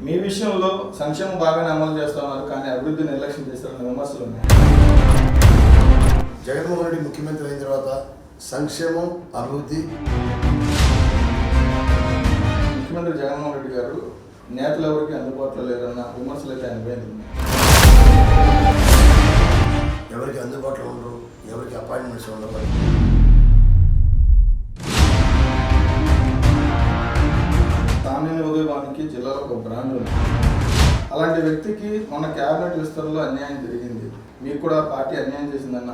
మీ విషయంలో సంక్షేమం బాగానే అమలు చేస్తున్నారు, కానీ అభివృద్ధి నిర్లక్ష్యం చేస్తారన్న విమర్శలు ఉన్నాయి. జగన్మోహన్ రెడ్డి ముఖ్యమంత్రి అయిన తర్వాత సంక్షేమం, అభివృద్ధి. ముఖ్యమంత్రి జగన్మోహన్ రెడ్డి గారు నేతలు ఎవరికి అందుబాటులో లేరన్న విమర్శలు అయితే ఆయన పైన ఉన్నాయి. ఎవరికి అందుబాటులో ఉండరు, ఎవరికి అపాయింట్మెంట్స్ ఉండవు. సామాన్య ఉదయవానికి జిల్లాలో ఒక బ్రాండ్ ఉంది. అలాంటి వ్యక్తికి మన క్యాబినెట్ విస్తరణలో అన్యాయం జరిగింది, మీకు కూడా పార్టీ అన్యాయం చేసిందన్న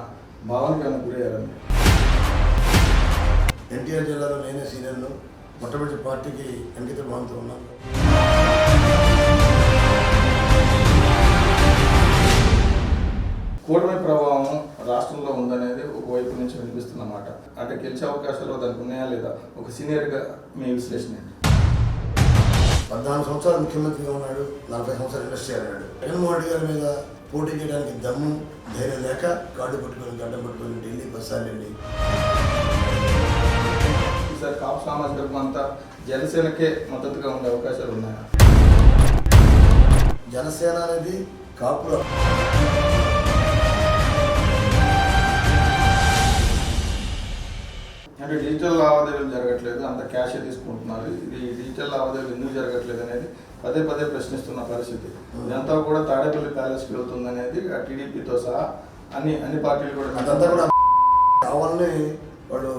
భావనకి ఏమైనా గురయ్యారండి? ఎన్టీఆర్ జిల్లాలో నేనే సీనియర్ను, మొట్టమొదటి పార్టీకి అంకిత భావంతో ఉన్నాను. కూటమి ప్రభావం రాష్ట్రంలో ఉందనేది ఒకవైపు నుంచి వినిపిస్తున్నమాట. అంటే గెలిచే అవకాశాలు దానికి ఉన్నాయా లేదా? ఒక సీనియర్గా మీ విశ్లేషణ ఏంటి? 14 సంవత్సరాలు ముఖ్యమంత్రిగా ఉన్నాడు, 40 సంవత్సరాలు ఇండస్ట్రీ అన్నాడు. జగన్మోహన్ రెడ్డి గారి మీద పోటీ చేయడానికి దమ్ము, ధైర్యం లేక కార్డు పట్టుకొని, గడ్డం పట్టుకొని ఢిల్లీ బస్సాలు వెళ్ళి ఈసారి కాపు సామాజిక వర్గం అంతా జనసేనకే మద్దతుగా ఉండే అవకాశాలు ఉన్నాయా? జనసేన అనేది కాపుల అంటే డిజిటల్ లావాదేవీలు జరగట్లేదు, అంత క్యాష్ తీసుకుంటున్నారు, ఇది డిజిటల్ లావాదేవీలు ఎందుకు జరగట్లేదు అనేది పదే పదే ప్రశ్నిస్తున్న పరిస్థితి. ఇదంతా కూడా తాడేపల్లి ప్యాలెస్కి వెళ్తుంది అనేది టీడీపీతో సహా అన్ని పార్టీలు కూడా అదంతా కూడా కావాలని వాడు